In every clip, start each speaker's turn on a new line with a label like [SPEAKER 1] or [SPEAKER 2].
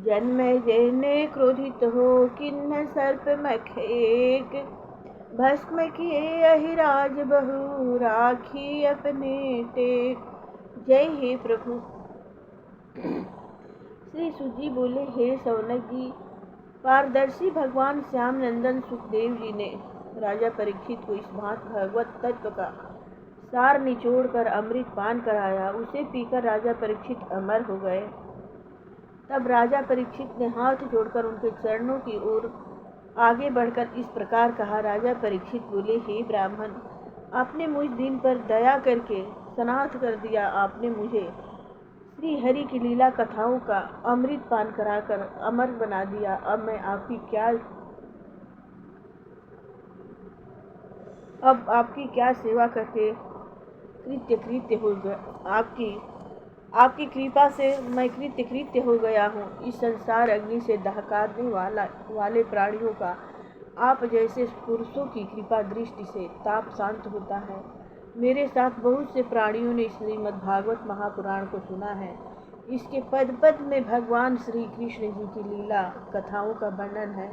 [SPEAKER 1] जन्मेजय ने क्रोधित हो किन्न सर्प मखेक, भस्म किए अहिराज बहु राखी अपने टेक। जय हे प्रभु। श्री सुजी बोले, हे सौनक जी, पारदर्शी भगवान श्याम नंदन सुखदेव जी ने राजा परीक्षित को इस भांति भगवत तत्व का सार निचोड़कर अमृत पान कराया। उसे पीकर राजा परीक्षित अमर हो गए। तब राजा परीक्षित ने हाथ जोड़कर उनके चरणों की ओर आगे बढ़कर इस प्रकार कहा। राजा परीक्षित बोले, हे ब्राह्मण, आपने मुझ दिन पर दया करके सनाथ कर दिया। आपने मुझे श्री हरि की लीला कथाओं का अमृत पान कराकर अमर बना दिया। अब आपकी क्या सेवा करके कृत्य हो गया। आपकी कृपा से मैं कृत्य हो गया हूँ। इस संसार अग्नि से दहकाने वाले प्राणियों का आप जैसे पुरुषों की कृपा दृष्टि से ताप शांत होता है। मेरे साथ बहुत से प्राणियों ने श्रीमद् भागवत महापुराण को सुना है। इसके पद पद में भगवान श्री कृष्ण जी की लीला कथाओं का वर्णन है।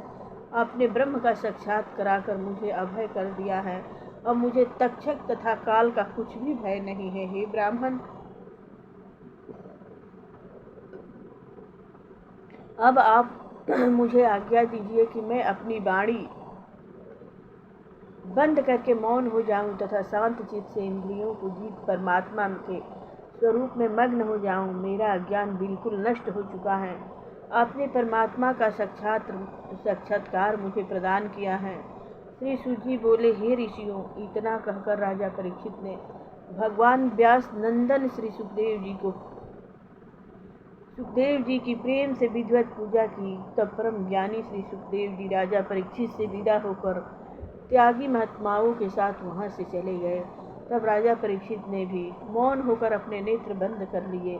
[SPEAKER 1] आपने ब्रह्म का साक्षात कराकर मुझे अभय कर दिया है। अब मुझे तक्षक तथा काल का कुछ भी भय नहीं है। हे ब्राह्मण, अब आप मुझे आज्ञा दीजिए कि मैं अपनी वाणी बंद करके मौन हो जाऊं तथा शांत चित्त से इंद्रियों को जीत परमात्मा के स्वरूप में मग्न हो जाऊं। मेरा अज्ञान बिल्कुल नष्ट हो चुका है। आपने परमात्मा का साक्षात्कार मुझे प्रदान किया है। श्री सुजी बोले, हे ऋषियों, इतना कहकर राजा परीक्षित ने भगवान व्यास नंदन श्री सुखदेव जी की प्रेम से विधिवत पूजा की। तब परम ज्ञानी श्री सुखदेव जी राजा परीक्षित से विदा होकर त्यागी महात्माओं के साथ वहां से चले गए। तब राजा परीक्षित ने भी मौन होकर अपने नेत्र बंद कर लिए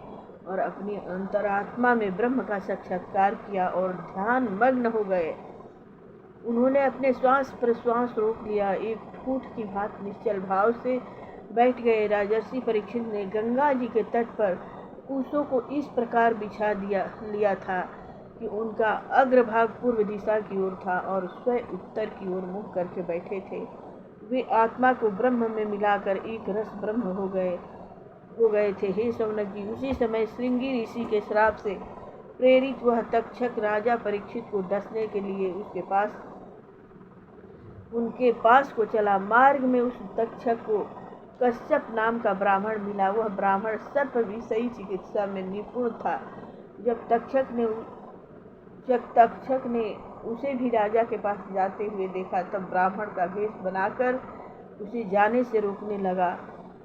[SPEAKER 1] और अपनी अंतरात्मा में ब्रह्म का साक्षात्कार किया और ध्यान मग्न हो गए। उन्होंने अपने श्वास प्रश्वास रोक लिया। एक फूट की भांति निश्चल भाव से बैठ गए। राजर्षि परीक्षित ने गंगा जी के तट पर कुशों को इस प्रकार बिछा लिया था कि उनका अग्रभाग पूर्व दिशा की ओर था और स्वयं उत्तर की ओर मुख करके बैठे थे। वे आत्मा को ब्रह्म में मिलाकर एक रस ब्रह्म हो गए थे। हे सौनक जी, उसी समय श्रृंगी ऋषि के श्राप से प्रेरित वह तक्षक राजा परीक्षित को डसने के लिए उनके पास को चला। मार्ग में उस तक्षक को कश्यप नाम का ब्राह्मण मिला। वह ब्राह्मण सर्प विषयी चिकित्सा में निपुण था। जब तक्षक ने उसे भी राजा के पास जाते हुए देखा, तब ब्राह्मण का वेश बनाकर उसे जाने से रोकने लगा।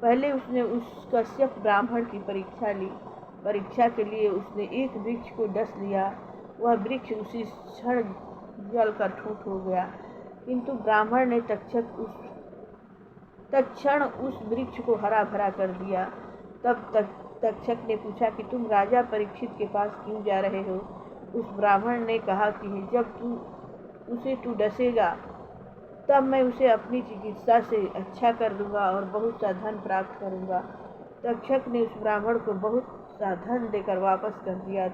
[SPEAKER 1] पहले उसने उस कश्यप ब्राह्मण की परीक्षा ली। परीक्षा के लिए उसने एक वृक्ष को डस लिया। वह वृक्ष उसी क्षण जलकर ठूंठ हो गया, किंतु ब्राह्मण ने तत्क्षण उस वृक्ष को हरा भरा कर दिया। तब तक्षक ने पूछा कि तुम राजा परीक्षित के पास क्यों जा रहे हो। उस ब्राह्मण ने कहा कि जब तू डसेगा तब मैं उसे अपनी चिकित्सा से अच्छा कर दूंगा और बहुत सा धन प्राप्त करूंगा। तक्षक ने उस ब्राह्मण को बहुत सा धन देकर वापस कर दिया।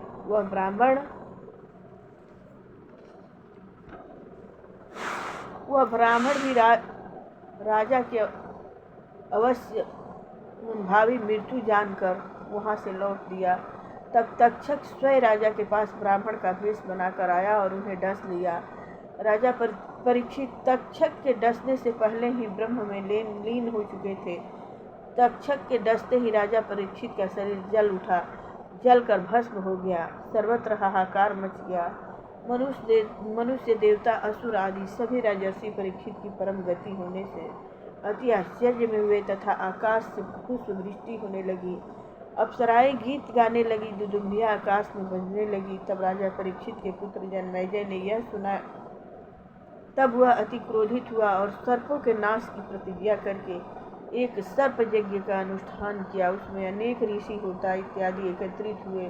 [SPEAKER 1] वह ब्राह्मण भी राजा के अवश्य भावी मृत्यु जानकर वहां से लौट दिया। तब तक्षक स्वयं राजा के पास ब्राह्मण का वेश बनाकर आया और उन्हें डस लिया। राजा परीक्षित तक्षक के डसने से पहले ही ब्रह्म में लीन हो चुके थे। तक्षक के डसते ही राजा परीक्षित का शरीर जलकर भस्म हो गया। सर्वत्र हाहाकार मच गया। मनुष्य देवता असुर आदि सभी राजर्षि परीक्षित की परम गति होने से अति आश्चर्य में हुए तथा आकाश से पुष्प वृष्टि होने लगी। अप्सराएं गीत गाने लगी, दुदुम्बियां आकाश में बजने लगी। तब राजा परीक्षित के पुत्र जन्मेजय ने यह सुना। तब वह अति क्रोधित हुआ और सर्पों के नाश की प्रतिज्ञा करके एक सर्प यज्ञ का अनुष्ठान किया। उसमें अनेक ऋषि होता इत्यादि एकत्रित हुए।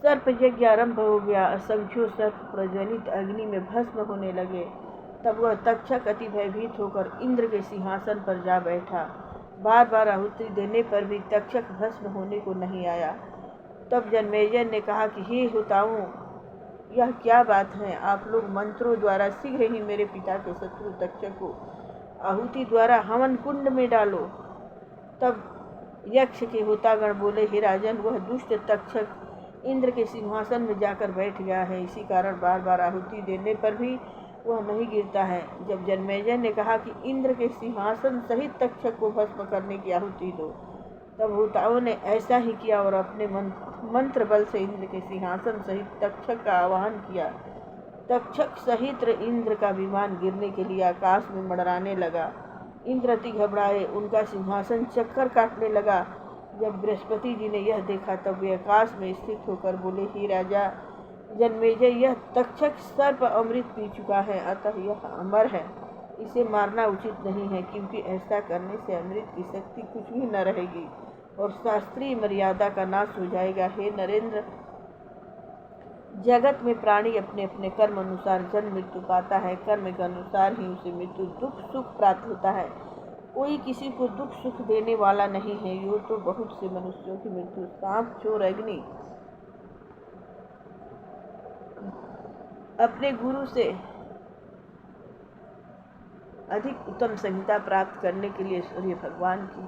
[SPEAKER 1] सर्प यज्ञ आरंभ हो गया। असंख्यों सर्प प्रज्वलित अग्नि में भस्म होने लगे। तब वह तक्षक अति भयभीत होकर इंद्र के सिंहासन पर जा बैठा। बार बार आहुति देने पर भी तक्षक भस्म होने को नहीं आया। तब जन्मेजय ने कहा कि हे होताओं, यह क्या बात है? आप लोग मंत्रों द्वारा शीघ्र ही मेरे पिता के शत्रु तक्षक को आहुति द्वारा हवन कुंड में डालो। तब यक्ष के होतागण बोले, हे राजन, वह दुष्ट तक्षक इंद्र के सिंहासन में जाकर बैठ गया है, इसी कारण बार बार आहुति देने पर भी वह नहीं गिरता है। जब जन्मेजय ने कहा कि इंद्र के सिंहासन सहित तक्षक को भस्म करने की आहुति दो, तब होताओं ने ऐसा ही किया और अपने मंत्र बल से इंद्र के सिंहासन सहित तक्षक का आवाहन किया। तक्षक सहित इंद्र का विमान गिरने के लिए आकाश में मंडराने लगा। इंद्र अति घबराए, उनका सिंहासन चक्कर काटने लगा। जब बृहस्पति जी ने यह देखा तब वे आकाश में स्थित होकर बोले, हे राजा जन्मेजय, यह तक्षक सर्प अमृत पी चुका है, अतः यह अमर है। इसे मारना उचित नहीं है, क्योंकि ऐसा करने से अमृत की शक्ति कुछ भी न रहेगी और शास्त्रीय मर्यादा का नाश हो जाएगा। हे नरेंद्र, जगत में प्राणी अपने अपने कर्म अनुसार जन्म मृत्यु पाता है। कर्म के अनुसार ही उसे मृत्यु दुख सुख प्राप्त होता है। कोई किसी को दुख सुख देने वाला नहीं है। यूँ तो बहुत से मनुष्यों की मृत्यु सांप, चोर, अग्नि अपने गुरु से अधिक उत्तम संहिता प्राप्त करने के लिए सूर्य भगवान की